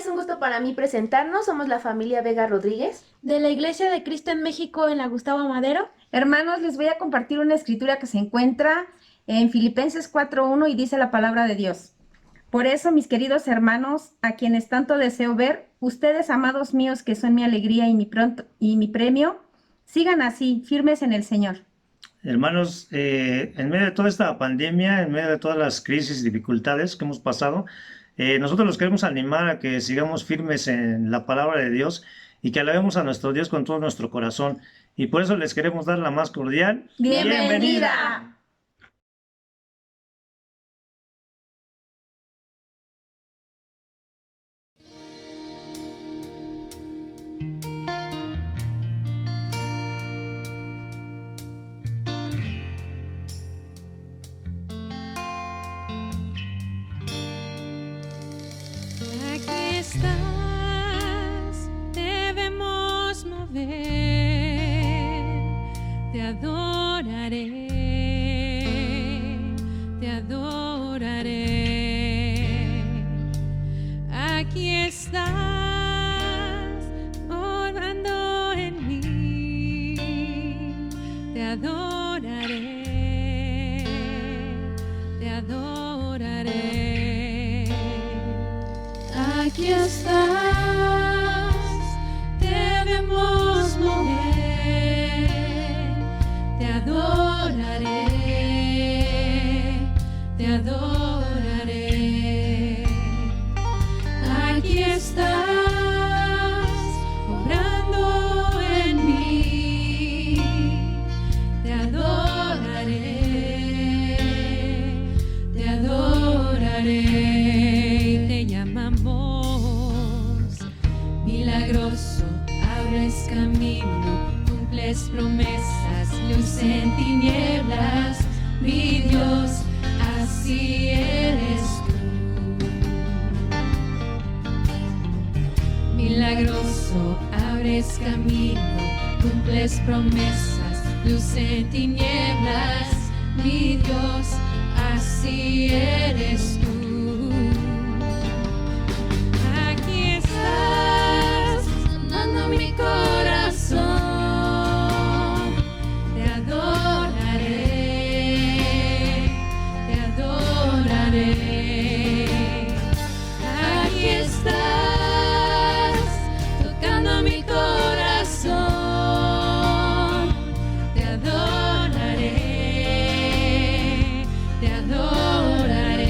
es un gusto para mí presentarnos. Somos la familia Vega Rodríguez. De la Iglesia de Cristo en México en la Gustavo Madero. Hermanos, les voy a compartir una escritura que se encuentra en Filipenses 4:1 y dice la palabra de Dios. Por eso, mis queridos hermanos, a quienes tanto deseo ver, ustedes, amados míos, que son mi alegría y mi premio, sigan así, firmes en el Señor. Hermanos, en medio de toda esta pandemia, en medio de todas las crisis y dificultades que hemos pasado, nosotros los queremos animar a que sigamos firmes en la palabra de Dios y que alabemos a nuestro Dios con todo nuestro corazón. Y por eso les queremos dar la más cordial ¡Bienvenida! Aquí estás, debemos mover, te adoraré, te adoraré. Aquí estás, orando en mí, te adoraré, te adoraré. Aquí estás, debemos mover, te adoraré, te adoraré. Aquí estás, obrando en mí, te adoraré, te adoraré. Te llamamos milagroso, abres camino, cumples promesas, luz en tinieblas, mi Dios, así eres tú. Milagroso, abres camino, cumples promesas, luz en tinieblas, mi Dios, así eres tú. Aquí estás, sonando mi corazón, te adoraré, te adoraré. Aquí estás, tocando mi corazón, te adoraré, te adoraré.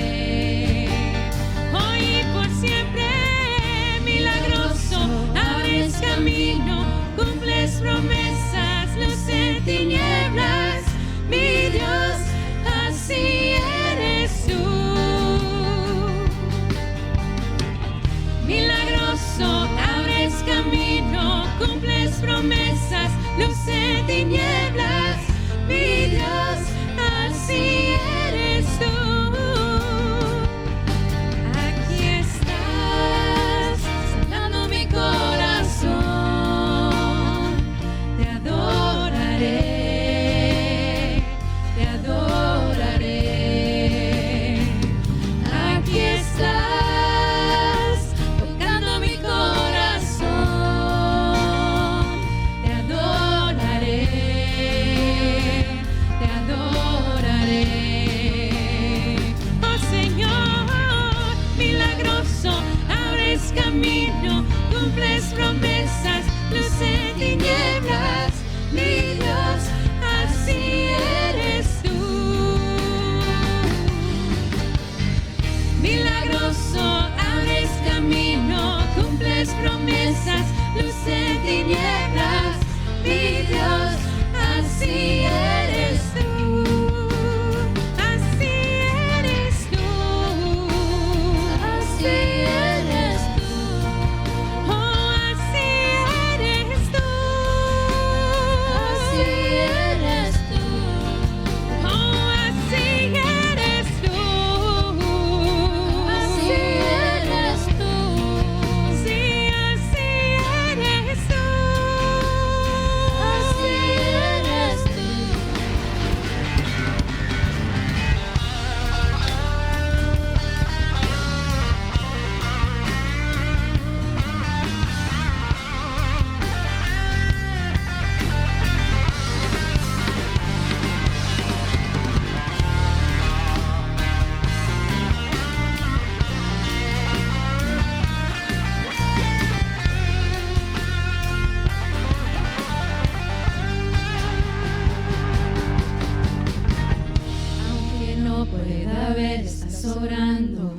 no pueda ver, estás obrando.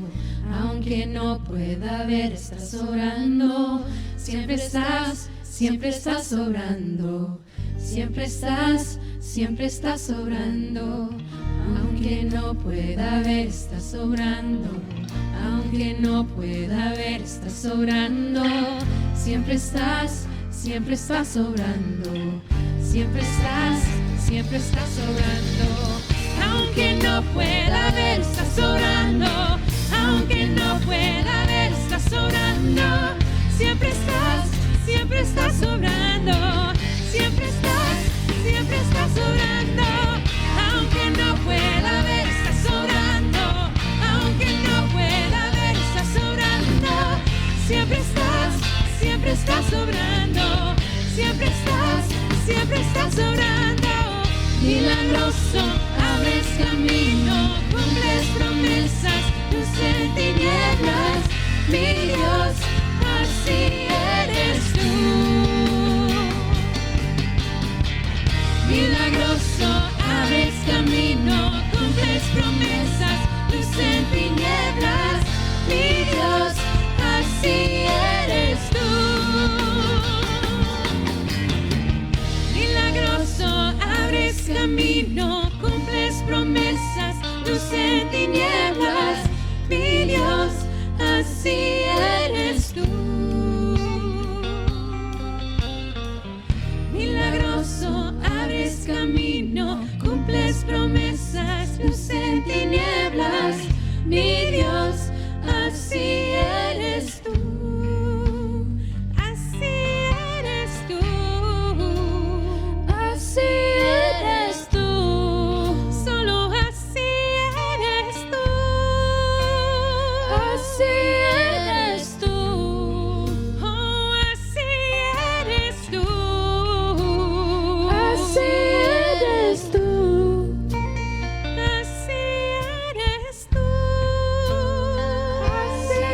Aunque no pueda ver, estás obrando. Siempre estás obrando. Siempre estás obrando. Aunque no pueda ver, estás obrando. Aunque no pueda ver, estás obrando. Siempre estás obrando. Siempre estás obrando. Aunque no pueda ver, estás obrando. Aunque no pueda ver, estás obrando. Siempre estás obrando. Siempre estás obrando. Aunque no pueda ver, estás obrando. Aunque no pueda ver, estás obrando. Siempre estás obrando. Siempre estás obrando. Milagroso, abres camino, cumples promesas, luz en tinieblas. Mi Dios, así eres tú. Milagroso, abres camino, cumples promesas, luz en tinieblas. Mi Dios, así eres tú. Milagroso, abres camino, cumples promesas, luz en tinieblas. Mi Dios, así eres tú. Milagroso, abres camino, cumples promesas, luz en tinieblas. Mi Dios, así eres tú. Así eres tú. Así eres tú. Solo así eres tú. Así eres tú. Oh, así eres tú. Así eres tú. Así eres tú. Así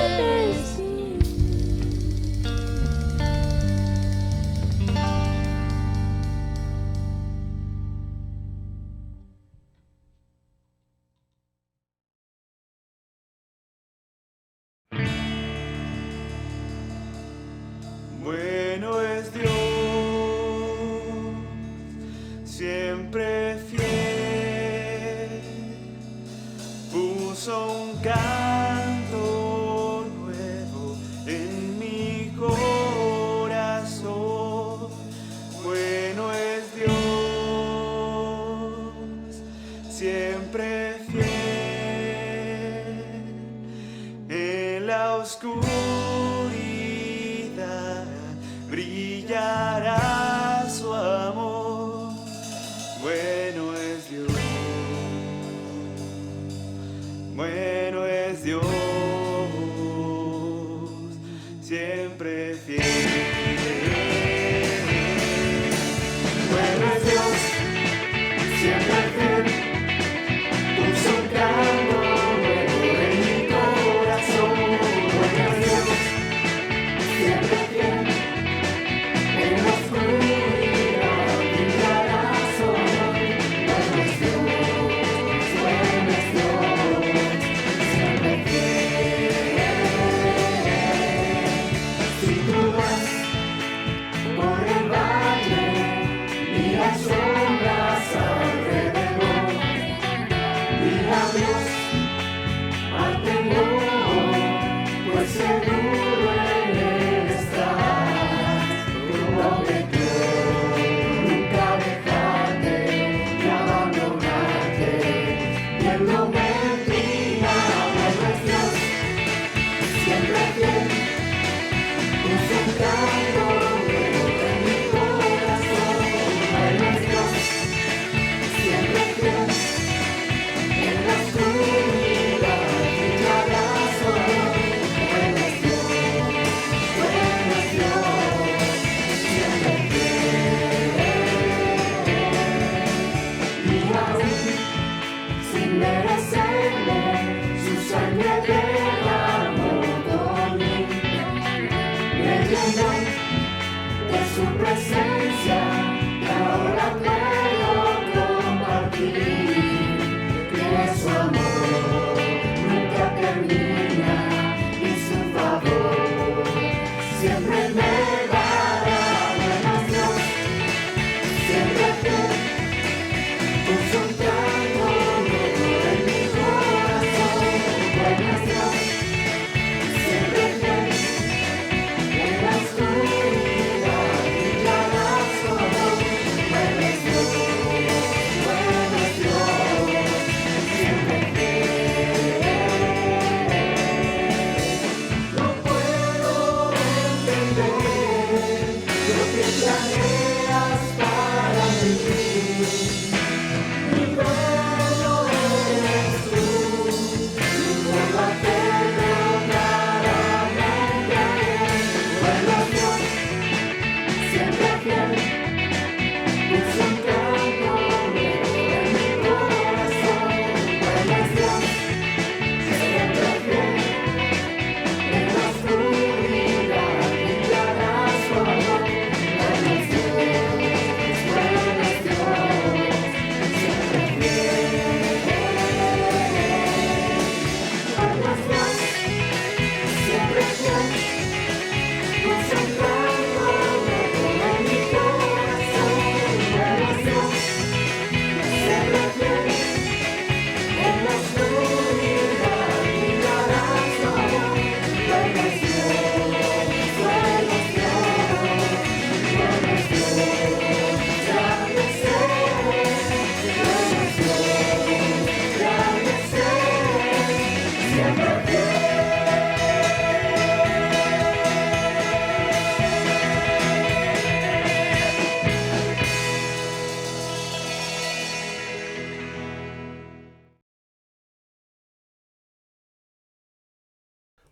eres tú. Bueno es Dios, siempre fiel. Puso un canto nuevo en mi corazón. Bueno es Dios, siempre fiel. En la oscuridad brillará su amor. Bueno es Dios, bueno es Dios, siempre fiel. Bueno es Dios, siempre fiel. Puso un canto nuevo en mi corazón. Bueno es Dios, siempre fiel. En la oscuridad brillará su amor. Bueno es Dios, siempre fiel. Si tú vas por el valle, mira sombras alrededor. Mira a Dios al temor, pues seguro en Él estás. Prometió nunca dejarte ni abandonarte, y Él no mentirá. Bueno es Dios, siempre fiel. Puso un canto nuevo en mi corazón. Bueno es Dios, siempre fiel. En la oscuridad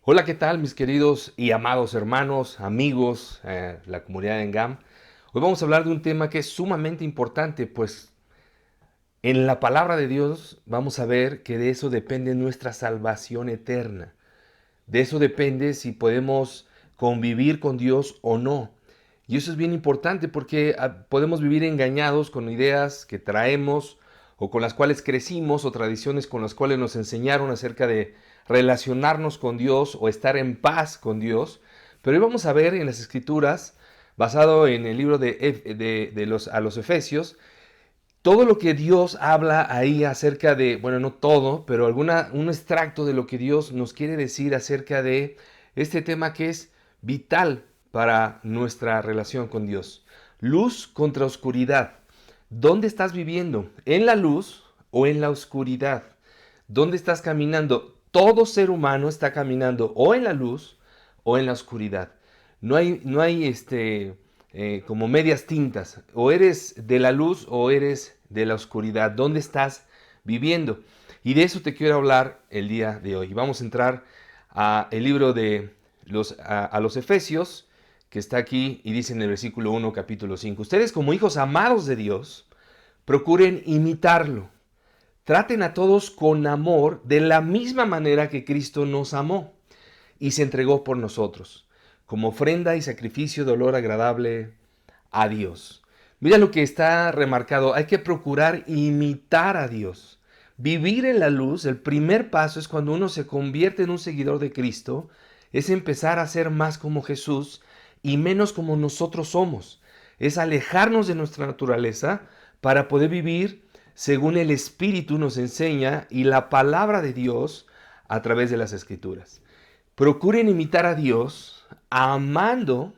Hola, ¿qué tal mis queridos y amados hermanos, amigos, la comunidad de Engam? Hoy vamos a hablar de un tema que es sumamente importante, pues en la palabra de Dios vamos a ver que de eso depende nuestra salvación eterna. De eso depende si podemos convivir con Dios o no. Y eso es bien importante porque podemos vivir engañados con ideas que traemos o con las cuales crecimos o tradiciones con las cuales nos enseñaron acerca de relacionarnos con Dios o estar en paz con Dios. Pero hoy vamos a ver en las Escrituras, basado en el libro a los Efesios, todo lo que Dios habla ahí acerca de, bueno, no todo, pero un extracto de lo que Dios nos quiere decir acerca de este tema que es vital para nuestra relación con Dios. Luz contra oscuridad. ¿Dónde estás viviendo? ¿En la luz o en la oscuridad? ¿Dónde estás caminando? Todo ser humano está caminando o en la luz o en la oscuridad. No hay como medias tintas. O eres de la luz o eres de la oscuridad. ¿Dónde estás viviendo? Y de eso te quiero hablar el día de hoy. Vamos a entrar a el libro de a los Efesios, que está aquí y dice en el versículo 1, capítulo 5. Ustedes como hijos amados de Dios, procuren imitarlo. Traten a todos con amor de la misma manera que Cristo nos amó y se entregó por nosotros, como ofrenda y sacrificio de olor agradable a Dios. Mira lo que está remarcado, hay que procurar imitar a Dios. Vivir en la luz, el primer paso es cuando uno se convierte en un seguidor de Cristo, es empezar a ser más como Jesús y menos como nosotros somos. Es alejarnos de nuestra naturaleza para poder vivir según el Espíritu nos enseña y la palabra de Dios a través de las Escrituras. Procuren imitar a Dios amando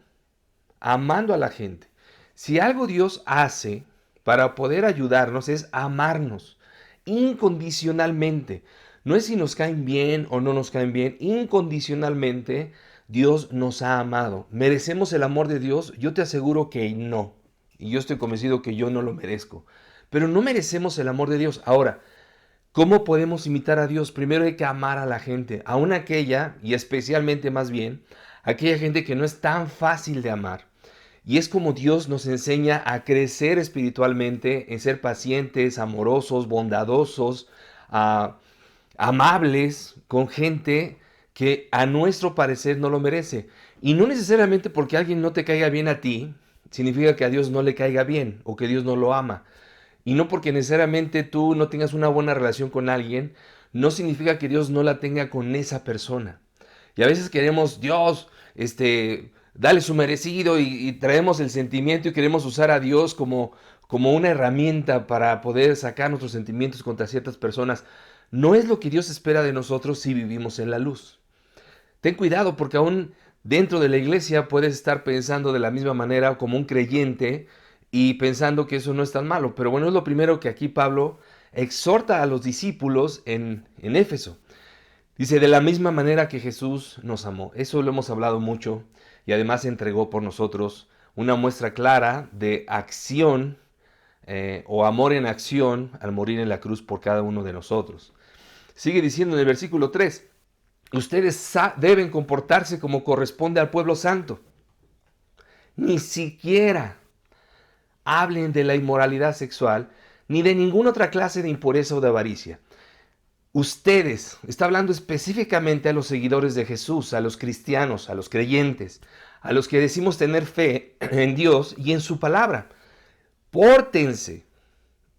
a la gente. Si algo Dios hace para poder ayudarnos es amarnos incondicionalmente. No es si nos caen bien o no nos caen bien, incondicionalmente Dios nos ha amado. ¿Merecemos el amor de Dios? Yo te aseguro que no. Y yo estoy convencido que yo no lo merezco. Pero no merecemos el amor de Dios. Ahora, ¿cómo podemos imitar a Dios? Primero hay que amar a la gente, aun aquella, y especialmente más bien, aquella gente que no es tan fácil de amar. Y es como Dios nos enseña a crecer espiritualmente, en ser pacientes, amorosos, bondadosos, amables con gente que a nuestro parecer no lo merece. Y no necesariamente porque alguien no te caiga bien a ti, significa que a Dios no le caiga bien o que Dios no lo ama. Y no porque necesariamente tú no tengas una buena relación con alguien, no significa que Dios no la tenga con esa persona. Y a veces queremos, Dios, dale su merecido y traemos el sentimiento y queremos usar a Dios como una herramienta para poder sacar nuestros sentimientos contra ciertas personas. No es lo que Dios espera de nosotros si vivimos en la luz. Ten cuidado porque aún dentro de la iglesia puedes estar pensando de la misma manera como un creyente y pensando que eso no es tan malo. Pero bueno, es lo primero que aquí Pablo exhorta a los discípulos en Éfeso. Dice, de la misma manera que Jesús nos amó. Eso lo hemos hablado mucho y además se entregó por nosotros, una muestra clara de acción o amor en acción al morir en la cruz por cada uno de nosotros. Sigue diciendo en el versículo 3, ustedes deben comportarse como corresponde al pueblo santo. Ni siquiera hablen de la inmoralidad sexual, ni de ninguna otra clase de impureza o de avaricia. Ustedes, está hablando específicamente a los seguidores de Jesús, a los cristianos, a los creyentes, a los que decimos tener fe en Dios y en su palabra. Pórtense.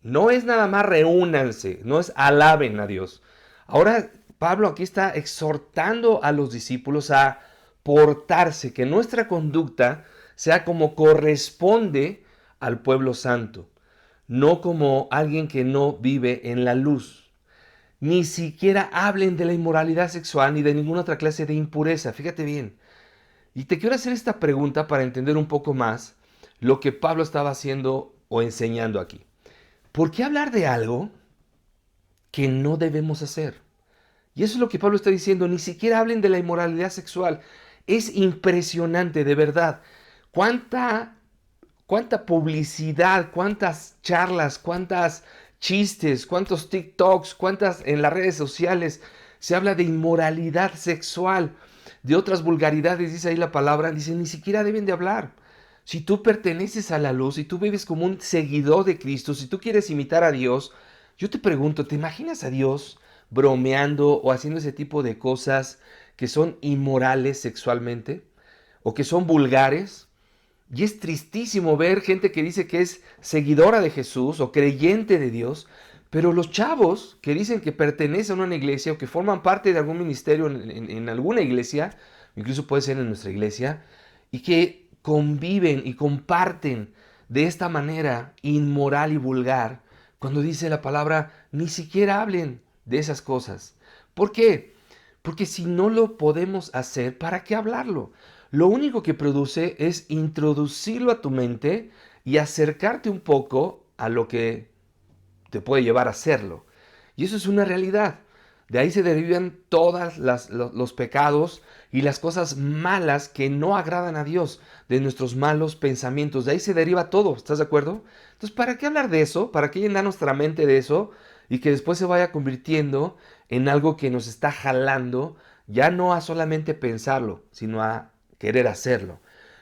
No es nada más reúnanse, no es alaben a Dios. Ahora Pablo aquí está exhortando a los discípulos a portarse, que nuestra conducta sea como corresponde al pueblo santo, no como alguien que no vive en la luz. Ni siquiera hablen de la inmoralidad sexual ni de ninguna otra clase de impureza. Fíjate bien. Y te quiero hacer esta pregunta para entender un poco más lo que Pablo estaba haciendo o enseñando aquí. ¿Por qué hablar de algo que no debemos hacer? Y eso es lo que Pablo está diciendo. Ni siquiera hablen de la inmoralidad sexual. Es impresionante, de verdad. ¿Cuánta publicidad, cuántas charlas, cuántas chistes, cuántos TikToks, cuántas en las redes sociales se habla de inmoralidad sexual? de otras vulgaridades, dice ahí la palabra, dice, ni siquiera deben de hablar. Si tú perteneces a la luz, si tú vives como un seguidor de Cristo, si tú quieres imitar a Dios, yo te pregunto, ¿te imaginas a Dios bromeando o haciendo ese tipo de cosas que son inmorales sexualmente o que son vulgares? Y es tristísimo ver gente que dice que es seguidora de Jesús o creyente de Dios, pero los chavos que dicen que pertenecen a una iglesia o que forman parte de algún ministerio en alguna iglesia, incluso puede ser en nuestra iglesia, y que conviven y comparten de esta manera inmoral y vulgar, cuando dice la palabra, ni siquiera hablen de esas cosas. ¿Por qué? Porque si no lo podemos hacer, ¿para qué hablarlo? Lo único que produce es introducirlo a tu mente y acercarte un poco a lo que te puede llevar a hacerlo. Y eso es una realidad. De ahí se derivan todos los pecados y las cosas malas que no agradan a Dios, de nuestros malos pensamientos. De ahí se deriva todo, ¿estás de acuerdo? Entonces, ¿para qué hablar de eso? ¿Para qué llenar nuestra mente de eso? Y que después se vaya convirtiendo en algo que nos está jalando, ya no a solamente pensarlo, sino a querer hacerlo.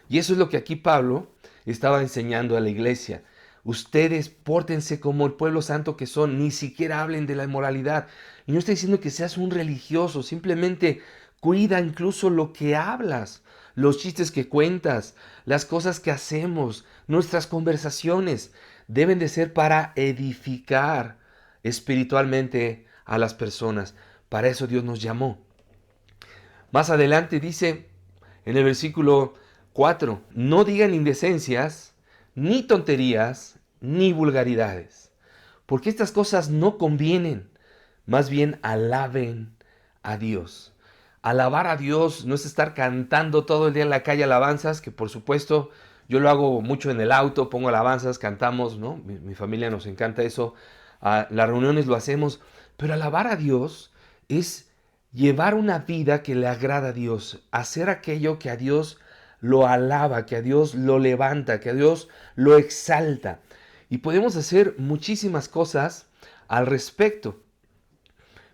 Y eso es lo que aquí Pablo estaba enseñando a la iglesia. Ustedes pórtense como el pueblo santo que son, ni siquiera hablen de la inmoralidad. Y no estoy diciendo que seas un religioso, simplemente cuida incluso lo que hablas, los chistes que cuentas, las cosas que hacemos, nuestras conversaciones deben de ser para edificar espiritualmente a las personas. Para eso Dios nos llamó. Más adelante dice en el versículo 4, no digan indecencias, ni tonterías, ni vulgaridades, porque estas cosas no convienen, más bien alaben a Dios. Alabar a Dios no es estar cantando todo el día en la calle alabanzas, que por supuesto yo lo hago mucho en el auto, pongo alabanzas, cantamos, ¿no? Mi familia nos encanta eso, las reuniones lo hacemos, pero alabar a Dios es llevar una vida que le agrada a Dios, hacer aquello que a Dios lo alaba, que a Dios lo levanta, que a Dios lo exalta. Y podemos hacer muchísimas cosas al respecto.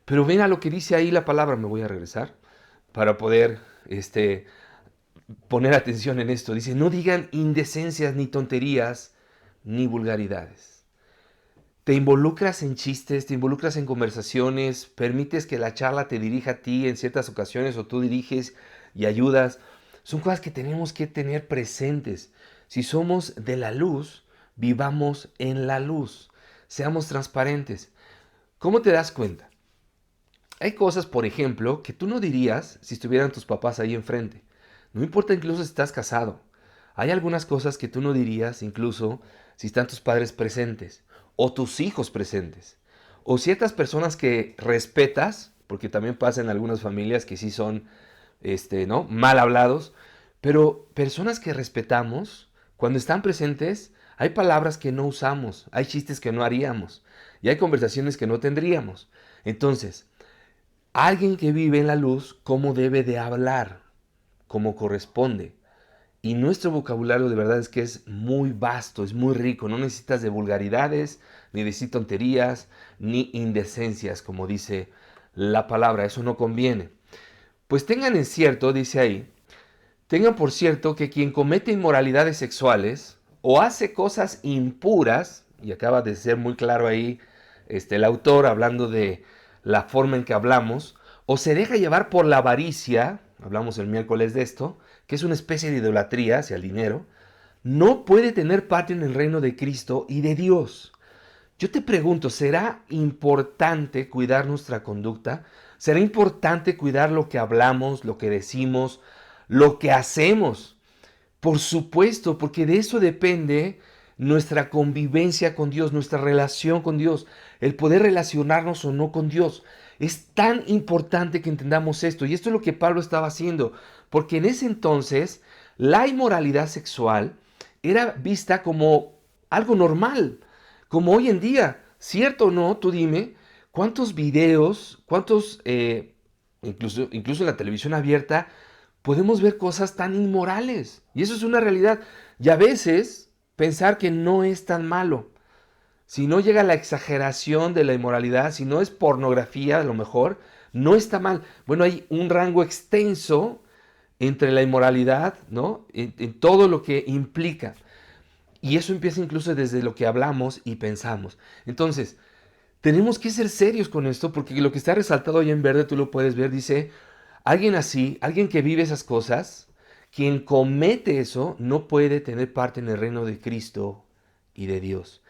Pero ven a lo que dice ahí la palabra, me voy a regresar para poder poner atención en esto. Dice, no digan indecencias, ni tonterías, ni vulgaridades. Te involucras en chistes, te involucras en conversaciones, permites que la charla te dirija a ti en ciertas ocasiones o tú diriges y ayudas. Son cosas que tenemos que tener presentes. Si somos de la luz, vivamos en la luz. Seamos transparentes. ¿Cómo te das cuenta? Hay cosas, por ejemplo, que tú no dirías si estuvieran tus papás ahí enfrente. No importa incluso si estás casado. Hay algunas cosas que tú no dirías incluso si están tus padres presentes o tus hijos presentes. O ciertas personas que respetas, porque también pasa en algunas familias que sí son ¿no? mal hablados, pero personas que respetamos, cuando están presentes, hay palabras que no usamos, hay chistes que no haríamos y hay conversaciones que no tendríamos. Entonces, alguien que vive en la luz, ¿cómo debe de hablar? Como corresponde. Y nuestro vocabulario de verdad es que es muy vasto, es muy rico. No necesitas de vulgaridades, ni decir tonterías, ni indecencias, como dice la palabra. Eso no conviene. Pues tengan en cierto, dice ahí, tengan por cierto que quien comete inmoralidades sexuales o hace cosas impuras, y acaba de ser muy claro ahí el autor hablando de la forma en que hablamos, o se deja llevar por la avaricia, hablamos el miércoles de esto, que es una especie de idolatría hacia el dinero, no puede tener parte en el reino de Cristo y de Dios. Yo te pregunto, ¿será importante cuidar nuestra conducta? ¿Será importante cuidar lo que hablamos, lo que decimos, lo que hacemos? Por supuesto, porque de eso depende nuestra convivencia con Dios, nuestra relación con Dios, el poder relacionarnos o no con Dios. Es tan importante que entendamos esto, y esto es lo que Pablo estaba haciendo, porque en ese entonces la inmoralidad sexual era vista como algo normal, como hoy en día. ¿Cierto o no? Tú dime, ¿cuántos videos, incluso en la televisión abierta, podemos ver cosas tan inmorales? Y eso es una realidad. Y a veces pensar que no es tan malo. Si no llega a la exageración de la inmoralidad, si no es pornografía a lo mejor, no está mal. Bueno, hay un rango extenso entre la inmoralidad, ¿no? En todo lo que implica. Y eso empieza incluso desde lo que hablamos y pensamos. Entonces, tenemos que ser serios con esto, porque lo que está resaltado ahí en verde, tú lo puedes ver, dice, alguien así, alguien que vive esas cosas, quien comete eso, no puede tener parte en el reino de Cristo y de Dios.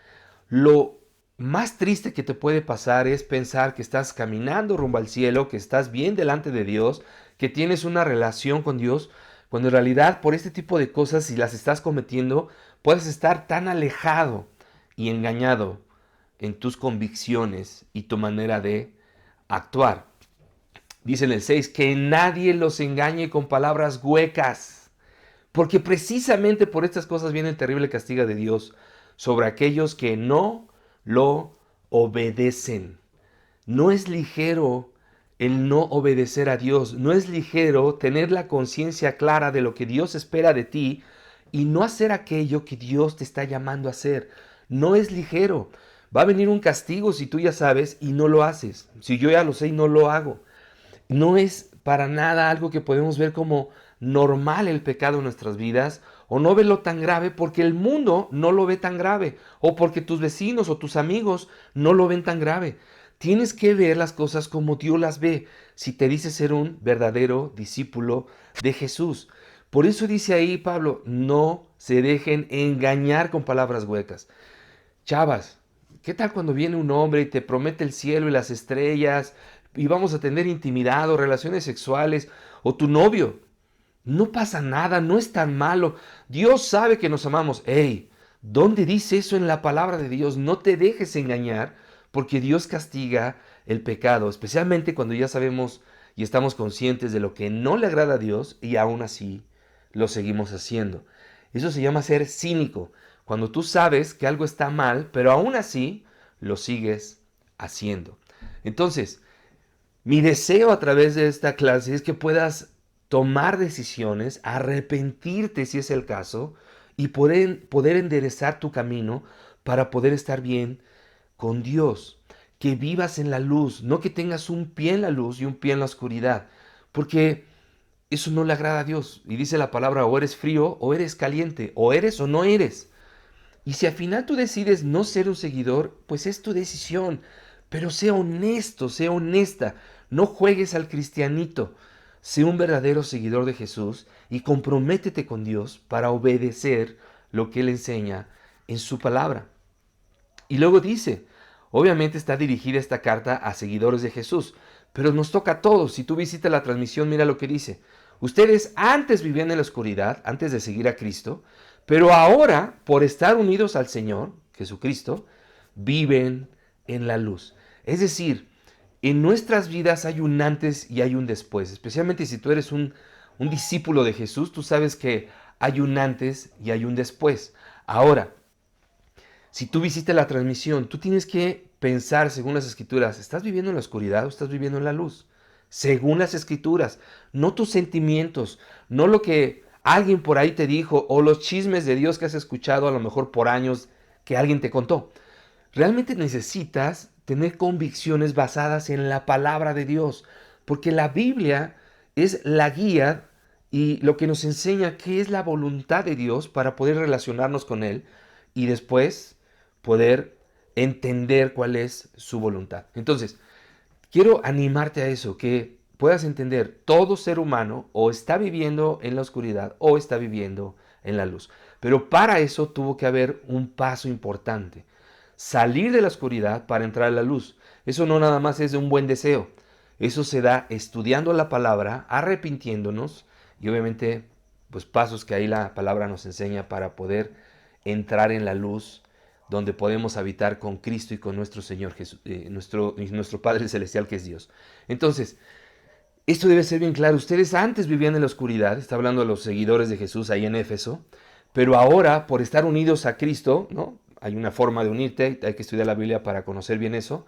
Lo más triste que te puede pasar es pensar que estás caminando rumbo al cielo, que estás bien delante de Dios, que tienes una relación con Dios, cuando en realidad por este tipo de cosas, si las estás cometiendo, puedes estar tan alejado y engañado en tus convicciones y tu manera de actuar. Dice en el 6, que nadie los engañe con palabras huecas, porque precisamente por estas cosas viene el terrible castigo de Dios sobre aquellos que no lo obedecen. No es ligero el no obedecer a Dios, no es ligero tener la conciencia clara de lo que Dios espera de ti y no hacer aquello que Dios te está llamando a hacer. No es ligero. Va a venir un castigo si tú ya sabes y no lo haces. Si yo ya lo sé y no lo hago. No es para nada algo que podemos ver como normal el pecado en nuestras vidas o no verlo tan grave porque el mundo no lo ve tan grave o porque tus vecinos o tus amigos no lo ven tan grave. Tienes que ver las cosas como Dios las ve si te dice ser un verdadero discípulo de Jesús. Por eso dice ahí Pablo, no se dejen engañar con palabras huecas. Chavas, ¿qué tal cuando viene un hombre y te promete el cielo y las estrellas y vamos a tener intimidad o relaciones sexuales o tu novio? No pasa nada, no es tan malo. Dios sabe que nos amamos. ¡Ey! ¿Dónde dice eso en la palabra de Dios? No te dejes engañar porque Dios castiga el pecado, especialmente cuando ya sabemos y estamos conscientes de lo que no le agrada a Dios y aún así lo seguimos haciendo. Eso se llama ser cínico. Cuando tú sabes que algo está mal, pero aún así lo sigues haciendo. Entonces, mi deseo a través de esta clase es que puedas tomar decisiones, arrepentirte si es el caso, y poder enderezar tu camino para poder estar bien con Dios. Que vivas en la luz, no que tengas un pie en la luz y un pie en la oscuridad, porque eso no le agrada a Dios. Y dice la palabra, o eres frío o eres caliente, o eres o no eres. Y si al final tú decides no ser un seguidor, pues es tu decisión. Pero sea honesto, sea honesta. No juegues al cristianito. Sé un verdadero seguidor de Jesús y comprométete con Dios para obedecer lo que Él enseña en su palabra. Y luego dice, obviamente está dirigida esta carta a seguidores de Jesús, pero nos toca a todos. Si tú visitas la transmisión, mira lo que dice. Ustedes antes vivían en la oscuridad, antes de seguir a Cristo, pero ahora, por estar unidos al Señor, Jesucristo, viven en la luz. Es decir, en nuestras vidas hay un antes y hay un después. Especialmente si tú eres un discípulo de Jesús, tú sabes que hay un antes y hay un después. Ahora, si tú visitas la transmisión, tú tienes que pensar según las Escrituras, ¿estás viviendo en la oscuridad o estás viviendo en la luz? Según las Escrituras, no tus sentimientos, no lo que alguien por ahí te dijo o los chismes de Dios que has escuchado a lo mejor por años que alguien te contó. Realmente necesitas tener convicciones basadas en la palabra de Dios, porque la Biblia es la guía y lo que nos enseña qué es la voluntad de Dios para poder relacionarnos con Él y después poder entender cuál es su voluntad. Entonces, quiero animarte a eso, que puedas entender, todo ser humano o está viviendo en la oscuridad o está viviendo en la luz. Pero para eso tuvo que haber un paso importante. Salir de la oscuridad para entrar a la luz. Eso no nada más es de un buen deseo. Eso se da estudiando la palabra, arrepintiéndonos y obviamente pues pasos que ahí la palabra nos enseña para poder entrar en la luz donde podemos habitar con Cristo y con nuestro Señor Jesús, nuestro Padre Celestial que es Dios. Entonces, esto debe ser bien claro. Ustedes antes vivían en la oscuridad, está hablando de los seguidores de Jesús ahí en Éfeso, pero ahora por estar unidos a Cristo, ¿no? Hay una forma de unirte, hay que estudiar la Biblia para conocer bien eso.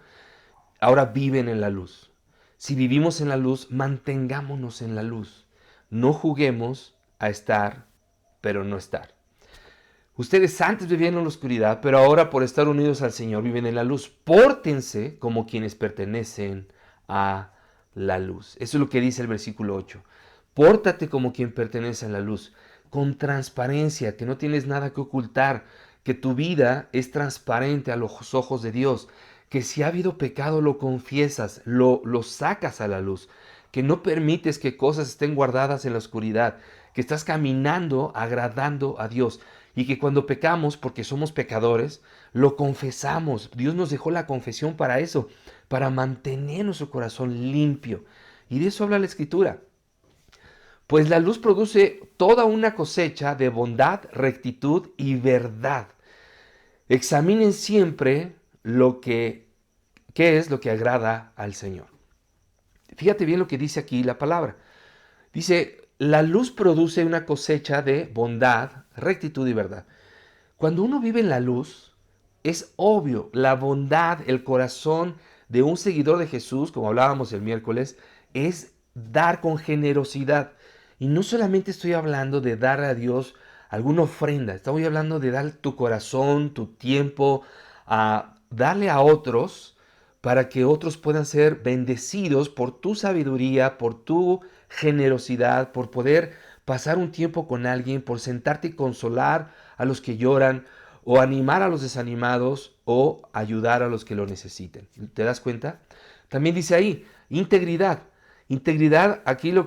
Ahora viven en la luz. Si vivimos en la luz, mantengámonos en la luz. No juguemos a estar, pero no estar. Ustedes antes vivían en la oscuridad, pero ahora por estar unidos al Señor viven en la luz. Pórtense como quienes pertenecen a la luz. Eso es lo que dice el versículo 8. Pórtate como quien pertenece a la luz, con transparencia, que no tienes nada que ocultar, que tu vida es transparente a los ojos de Dios, que si ha habido pecado lo confiesas, lo sacas a la luz, que no permites que cosas estén guardadas en la oscuridad, que estás caminando agradando a Dios y que cuando pecamos, porque somos pecadores, lo confesamos. Dios nos dejó la confesión para eso, para mantener nuestro corazón limpio. Y de eso habla la Escritura. Pues la luz produce toda una cosecha de bondad, rectitud y verdad. Examinen siempre qué es lo que agrada al Señor. Fíjate bien lo que dice aquí la palabra. Dice, la luz produce una cosecha de bondad, rectitud y verdad. Cuando uno vive en la luz, es obvio, la bondad, el corazón de un seguidor de Jesús, como hablábamos el miércoles, es dar con generosidad. Y no solamente estoy hablando de dar a Dios alguna ofrenda, estoy hablando de dar tu corazón, tu tiempo, a darle a otros para que otros puedan ser bendecidos por tu sabiduría, por tu generosidad, por poder pasar un tiempo con alguien, por sentarte y consolar a los que lloran, o animar a los desanimados, o ayudar a los que lo necesiten. ¿Te das cuenta? También dice ahí, integridad. Integridad, aquí la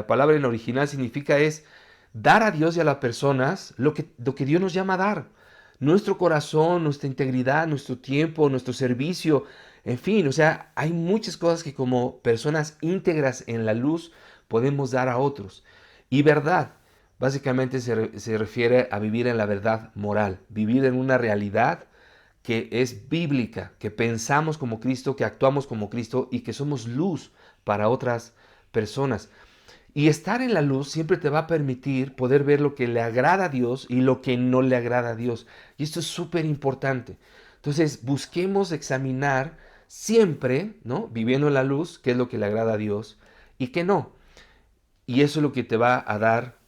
palabra en original significa es dar a Dios y a las personas lo que Dios nos llama a dar. Nuestro corazón, nuestra integridad, nuestro tiempo, nuestro servicio, en fin, o sea, hay muchas cosas que como personas íntegras en la luz podemos dar a otros. Y verdad, básicamente se refiere a vivir en la verdad moral, vivir en una realidad que es bíblica, que pensamos como Cristo, que actuamos como Cristo y que somos luz para otras personas. Y estar en la luz siempre te va a permitir poder ver lo que le agrada a Dios y lo que no le agrada a Dios. Y esto es súper importante. Entonces, busquemos examinar siempre, ¿no? Viviendo en la luz, qué es lo que le agrada a Dios y qué no. Y eso es lo que te va a dar,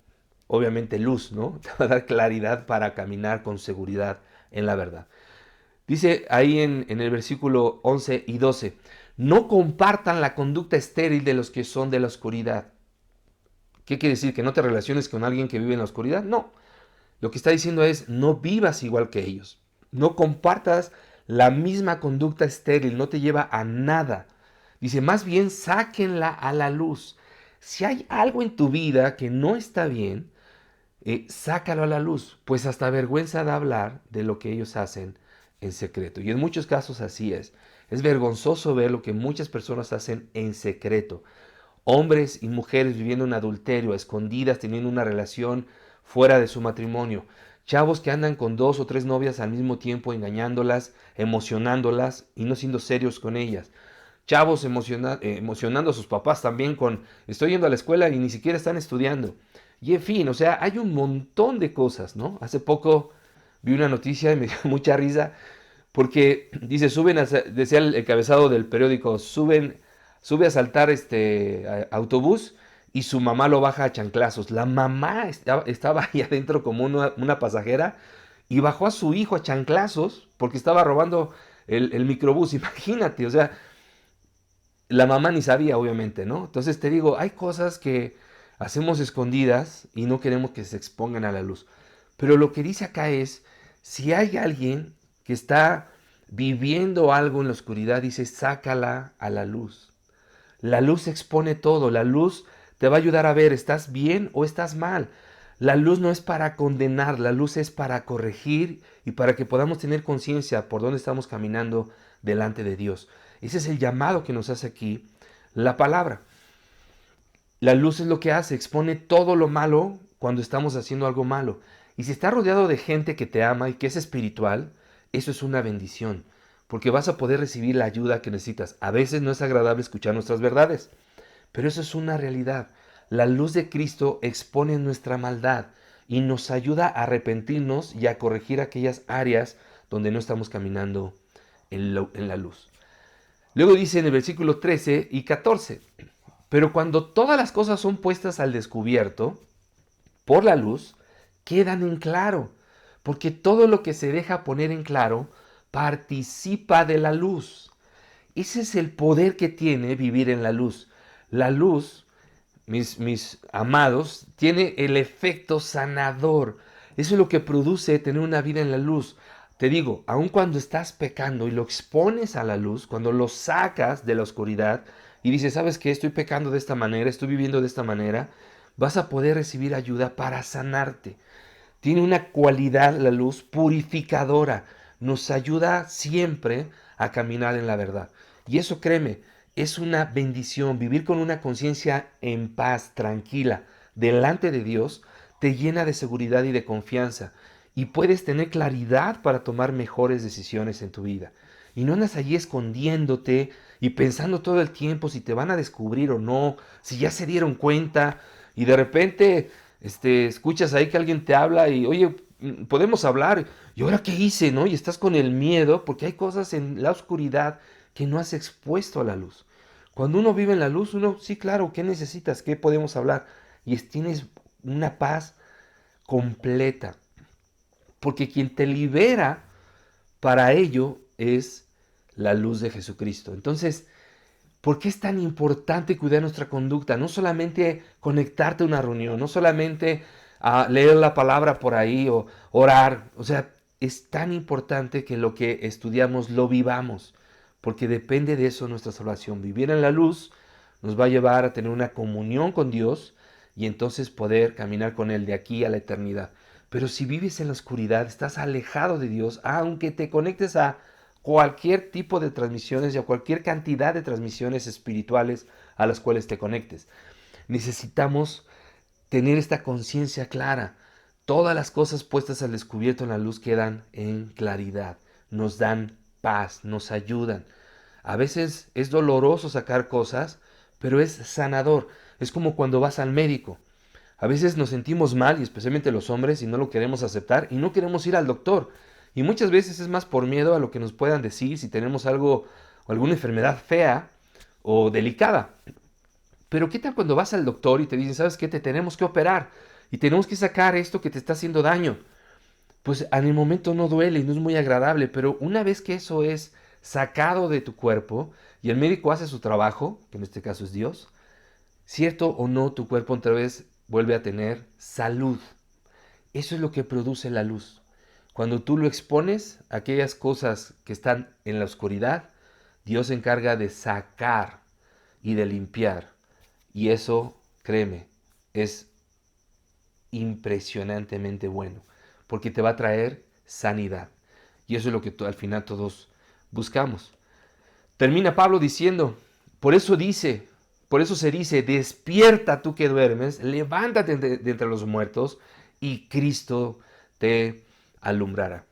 obviamente, luz, ¿no? Te va a dar claridad para caminar con seguridad en la verdad. Dice ahí en el versículo 11 y 12, no compartan la conducta estéril de los que son de la oscuridad. ¿Qué quiere decir? ¿Que no te relaciones con alguien que vive en la oscuridad? No. Lo que está diciendo es, no vivas igual que ellos. No compartas la misma conducta estéril, no te lleva a nada. Dice, más bien sáquenla a la luz. Si hay algo en tu vida que no está bien, sácalo a la luz, pues hasta vergüenza da hablar de lo que ellos hacen en secreto. Y en muchos casos así es. Es vergonzoso ver lo que muchas personas hacen en secreto. Hombres y mujeres viviendo en adulterio, a escondidas, teniendo una relación fuera de su matrimonio. Chavos que andan con 2 o 3 novias al mismo tiempo, engañándolas, emocionándolas y no siendo serios con ellas. Chavos emocionando a sus papás también con, estoy yendo a la escuela y ni siquiera están estudiando. Y en fin, o sea, hay un montón de cosas, ¿no? Hace poco vi una noticia y me dio mucha risa porque dice, decía el encabezado del periódico, sube a saltar autobús y su mamá lo baja a chanclazos. La mamá estaba ahí adentro como una pasajera y bajó a su hijo a chanclazos porque estaba robando el microbús. Imagínate, o sea, la mamá ni sabía, obviamente, ¿no? Entonces te digo, hay cosas que hacemos escondidas y no queremos que se expongan a la luz. Pero lo que dice acá es, si hay alguien que está viviendo algo en la oscuridad, dice, sácala a la luz. La luz expone todo, la luz te va a ayudar a ver, ¿estás bien o estás mal? La luz no es para condenar, la luz es para corregir y para que podamos tener conciencia por dónde estamos caminando delante de Dios. Ese es el llamado que nos hace aquí la palabra. La luz es lo que hace, expone todo lo malo cuando estamos haciendo algo malo. Y si estás rodeado de gente que te ama y que es espiritual, eso es una bendición, porque vas a poder recibir la ayuda que necesitas. A veces no es agradable escuchar nuestras verdades, pero eso es una realidad. La luz de Cristo expone nuestra maldad y nos ayuda a arrepentirnos y a corregir aquellas áreas donde no estamos caminando en la luz. Luego dice en el versículo 13 y 14, pero cuando todas las cosas son puestas al descubierto por la luz, quedan en claro, porque todo lo que se deja poner en claro participa de la luz. Ese es el poder que tiene vivir en la luz. La luz, mis amados, tiene el efecto sanador. Eso es lo que produce tener una vida en la luz. Te digo, aun cuando estás pecando y lo expones a la luz, cuando lo sacas de la oscuridad y dices, ¿sabes qué? Estoy pecando de esta manera, estoy viviendo de esta manera, vas a poder recibir ayuda para sanarte. Tiene una cualidad la luz purificadora. Nos ayuda siempre a caminar en la verdad. Y eso, créeme, es una bendición. Vivir con una conciencia en paz, tranquila, delante de Dios, te llena de seguridad y de confianza. Y puedes tener claridad para tomar mejores decisiones en tu vida. Y no andas allí escondiéndote y pensando todo el tiempo si te van a descubrir o no, si ya se dieron cuenta. Y de repente escuchas ahí que alguien te habla y, oye, podemos hablar. ¿Y ahora qué hice, no? Y estás con el miedo porque hay cosas en la oscuridad que no has expuesto a la luz. Cuando uno vive en la luz, uno, sí, claro, ¿qué necesitas? ¿Qué podemos hablar? Y tienes una paz completa. Porque quien te libera para ello es la luz de Jesucristo. Entonces, ¿por qué es tan importante cuidar nuestra conducta? No solamente conectarte a una reunión, no solamente leer la palabra por ahí o orar. O sea, es tan importante que lo que estudiamos lo vivamos, porque depende de eso nuestra salvación. Vivir en la luz nos va a llevar a tener una comunión con Dios y entonces poder caminar con Él de aquí a la eternidad. Pero si vives en la oscuridad, estás alejado de Dios, aunque te conectes a cualquier tipo de transmisiones y a cualquier cantidad de transmisiones espirituales a las cuales te conectes. Necesitamos tener esta conciencia clara. Todas las cosas puestas al descubierto en la luz quedan en claridad, nos dan paz, nos ayudan. A veces es doloroso sacar cosas, pero es sanador. Es como cuando vas al médico. A veces nos sentimos mal, y especialmente los hombres, y no lo queremos aceptar, y no queremos ir al doctor. Y muchas veces es más por miedo a lo que nos puedan decir, si tenemos algo o alguna enfermedad fea o delicada. Pero ¿qué tal cuando vas al doctor y te dicen, ¿sabes qué? Te tenemos que operar y tenemos que sacar esto que te está haciendo daño? Pues en el momento no duele y no es muy agradable, pero una vez que eso es sacado de tu cuerpo y el médico hace su trabajo, que en este caso es Dios, cierto o no, tu cuerpo otra vez vuelve a tener salud. Eso es lo que produce la luz. Cuando tú lo expones, aquellas cosas que están en la oscuridad, Dios se encarga de sacar y de limpiar. Y eso, créeme, es impresionantemente bueno, porque te va a traer sanidad. Y eso es lo que al final todos buscamos. Termina Pablo diciendo, por eso se dice, despierta tú que duermes, levántate de entre los muertos y Cristo te alumbrará.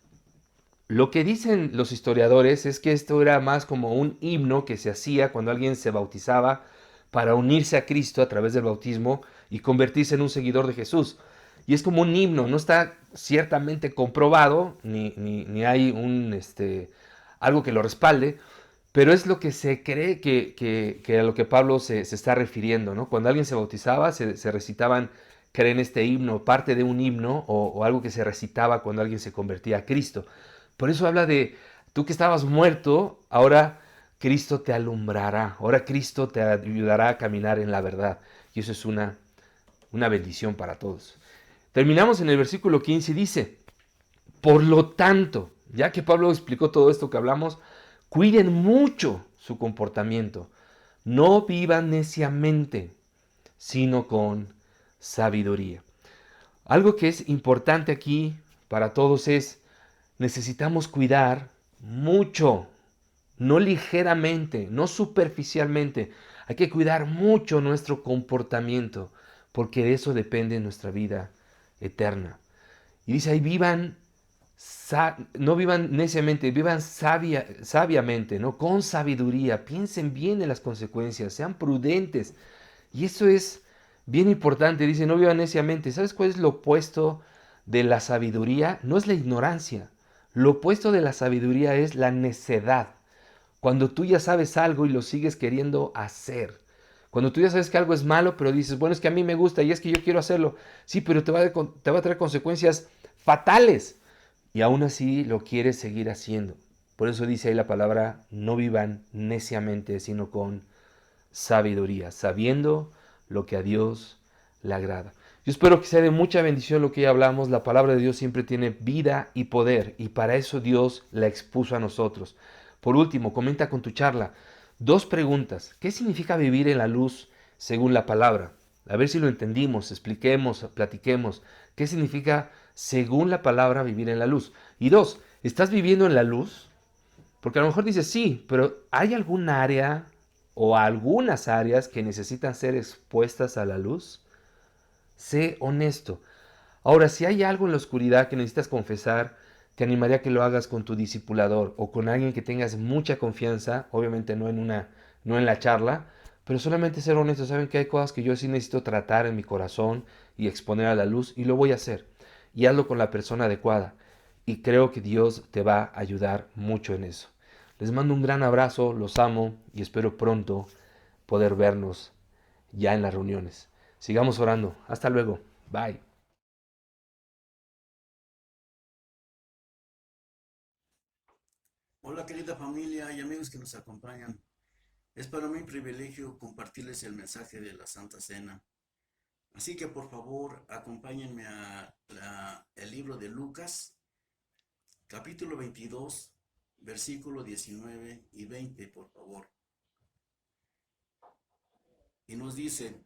Lo que dicen los historiadores es que esto era más como un himno que se hacía cuando alguien se bautizaba para unirse a Cristo a través del bautismo y convertirse en un seguidor de Jesús. Y es como un himno, no está ciertamente comprobado, ni hay algo que lo respalde, pero es lo que se cree que a lo que Pablo se está refiriendo, ¿no? Cuando alguien se bautizaba, se recitaban, creen este himno, parte de un himno o algo que se recitaba cuando alguien se convertía a Cristo. Por eso habla de, tú que estabas muerto, ahora Cristo te alumbrará, ahora Cristo te ayudará a caminar en la verdad. Y eso es una bendición para todos. Terminamos en el versículo 15 y dice, por lo tanto, ya que Pablo explicó todo esto que hablamos, cuiden mucho su comportamiento. No vivan neciamente, sino con sabiduría. Algo que es importante aquí para todos es, necesitamos cuidar mucho, no ligeramente, no superficialmente. Hay que cuidar mucho nuestro comportamiento, porque de eso depende nuestra vida eterna. Y dice ahí, no vivan neciamente, vivan sabiamente, ¿no? Con sabiduría, piensen bien en las consecuencias, sean prudentes. Y eso es bien importante, dice, no vivan neciamente. ¿Sabes cuál es lo opuesto de la sabiduría? No es la ignorancia. Lo opuesto de la sabiduría es la necedad. Cuando tú ya sabes algo y lo sigues queriendo hacer. Cuando tú ya sabes que algo es malo, pero dices, bueno, es que a mí me gusta y es que yo quiero hacerlo. Sí, pero te va a traer consecuencias fatales. Y aún así lo quieres seguir haciendo. Por eso dice ahí la palabra, no vivan neciamente, sino con sabiduría, sabiendo lo que a Dios le agrada. Yo espero que sea de mucha bendición lo que ya hablamos. La palabra de Dios siempre tiene vida y poder, y para eso Dios la expuso a nosotros. Por último, comenta con tu charla 2 preguntas. ¿Qué significa vivir en la luz según la palabra? A ver si lo entendimos, expliquemos, platiquemos. ¿Qué significa según la palabra vivir en la luz? Y 2, ¿estás viviendo en la luz? Porque a lo mejor dices sí, pero ¿hay algún área o algunas áreas que necesitan ser expuestas a la luz? Sé honesto. Ahora, si hay algo en la oscuridad que necesitas confesar, te animaría a que lo hagas con tu discipulador o con alguien que tengas mucha confianza, obviamente no en la charla, pero solamente ser honesto. Saben que hay cosas que yo sí necesito tratar en mi corazón y exponer a la luz, y lo voy a hacer. Y hazlo con la persona adecuada. Y creo que Dios te va a ayudar mucho en eso. Les mando un gran abrazo, los amo y espero pronto poder vernos ya en las reuniones. Sigamos orando. Hasta luego. Bye. Hola querida familia y amigos que nos acompañan. Es para mí un privilegio compartirles el mensaje de la Santa Cena. Así que por favor acompáñenme a el libro de Lucas, capítulo 22, versículo 19 y 20, por favor. Y nos dice,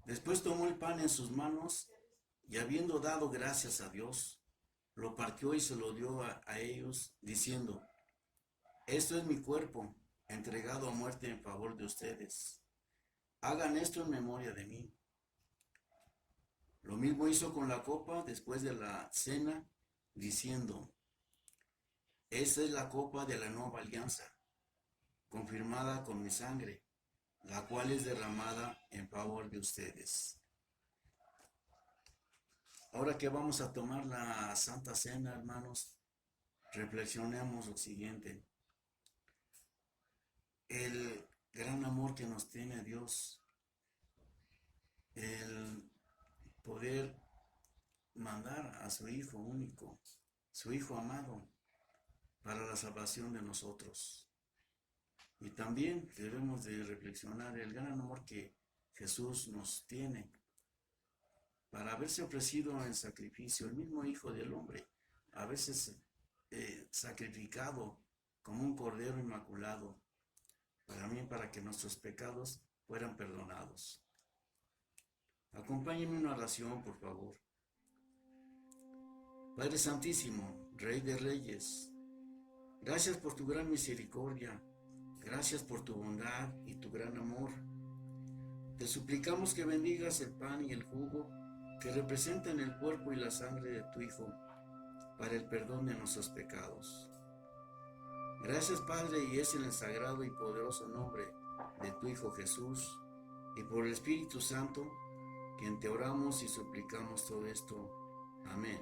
después tomó el pan en sus manos y habiendo dado gracias a Dios, lo partió y se lo dio a ellos, diciendo, esto es mi cuerpo, entregado a muerte en favor de ustedes. Hagan esto en memoria de mí. Lo mismo hizo con la copa después de la cena, diciendo, esta es la copa de la nueva alianza, confirmada con mi sangre, la cual es derramada en favor de ustedes. Ahora que vamos a tomar la Santa Cena, hermanos, reflexionemos lo siguiente. El gran amor que nos tiene Dios, el poder mandar a su Hijo único, su Hijo amado, para la salvación de nosotros. Y también debemos de reflexionar el gran amor que Jesús nos tiene para haberse ofrecido en sacrificio, el mismo Hijo del Hombre, a veces sacrificado como un cordero inmaculado, para mí, para que nuestros pecados fueran perdonados. Acompáñenme en una oración, por favor. Padre Santísimo, Rey de Reyes, gracias por tu gran misericordia, gracias por tu bondad y tu gran amor. Te suplicamos que bendigas el pan y el jugo que representan el cuerpo y la sangre de tu Hijo para el perdón de nuestros pecados. Gracias, Padre, y es en el sagrado y poderoso nombre de tu Hijo Jesús y por el Espíritu Santo, quien te oramos y suplicamos todo esto. Amén.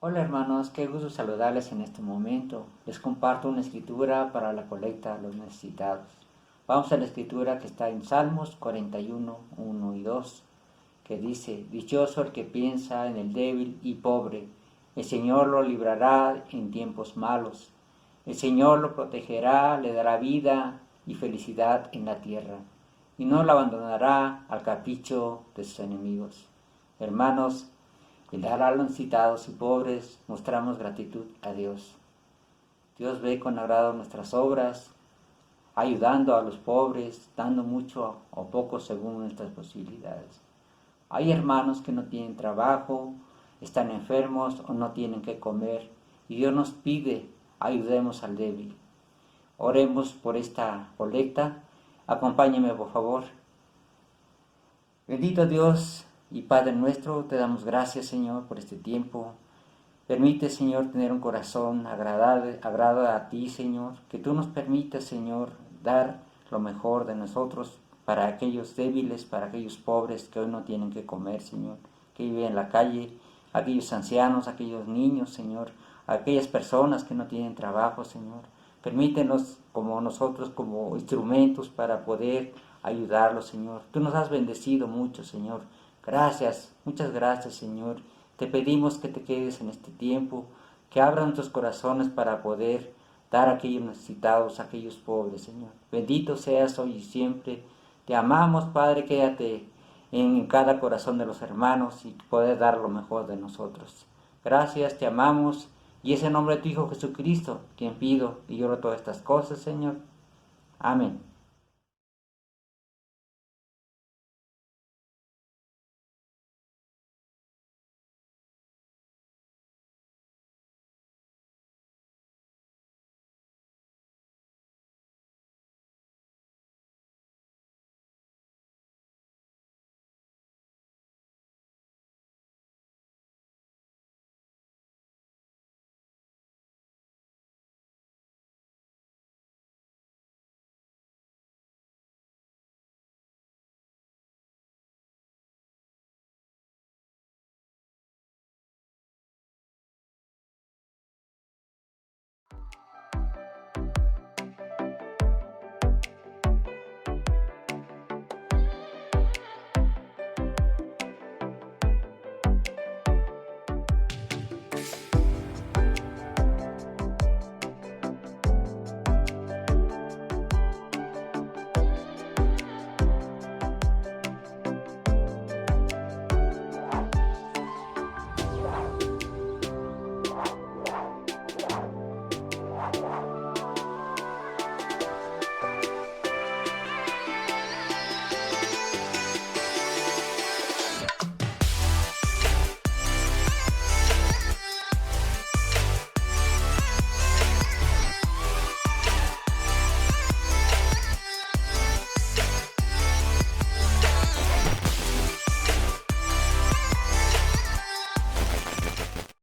Hola hermanos, qué gusto saludarles en este momento. Les comparto una escritura para la colecta a los necesitados. Vamos a la escritura que está en Salmos 41, 1 y 2, que dice: Dichoso el que piensa en el débil y pobre, el Señor lo librará en tiempos malos. El Señor lo protegerá, le dará vida y felicidad en la tierra, y no lo abandonará al capricho de sus enemigos. Hermanos, el dar a los necesitados y pobres mostramos gratitud a Dios. Dios ve con agrado nuestras obras, ayudando a los pobres, dando mucho o poco según nuestras posibilidades. Hay hermanos que no tienen trabajo, están enfermos o no tienen que comer, y Dios nos pide, ayudemos al débil. Oremos por esta colecta. Acompáñenme, por favor. Bendito Dios y Padre nuestro, te damos gracias, Señor, por este tiempo. Permite, Señor, tener un corazón agradable a ti, Señor. Que tú nos permitas, Señor, dar lo mejor de nosotros para aquellos débiles, para aquellos pobres que hoy no tienen que comer, Señor, que viven en la calle, aquellos ancianos, aquellos niños, Señor, aquellas personas que no tienen trabajo, Señor. Permítenos como nosotros, como instrumentos para poder ayudarlos, Señor. Tú nos has bendecido mucho, Señor. Gracias, muchas gracias, Señor. Te pedimos que te quedes en este tiempo, que abran nuestros corazones para poder dar a aquellos necesitados, a aquellos pobres, Señor. Bendito seas hoy y siempre. Te amamos, Padre, quédate en cada corazón de los hermanos y poder dar lo mejor de nosotros. Gracias, te amamos, y es en nombre de tu Hijo Jesucristo quien pido y lloro todas estas cosas, Señor. Amén.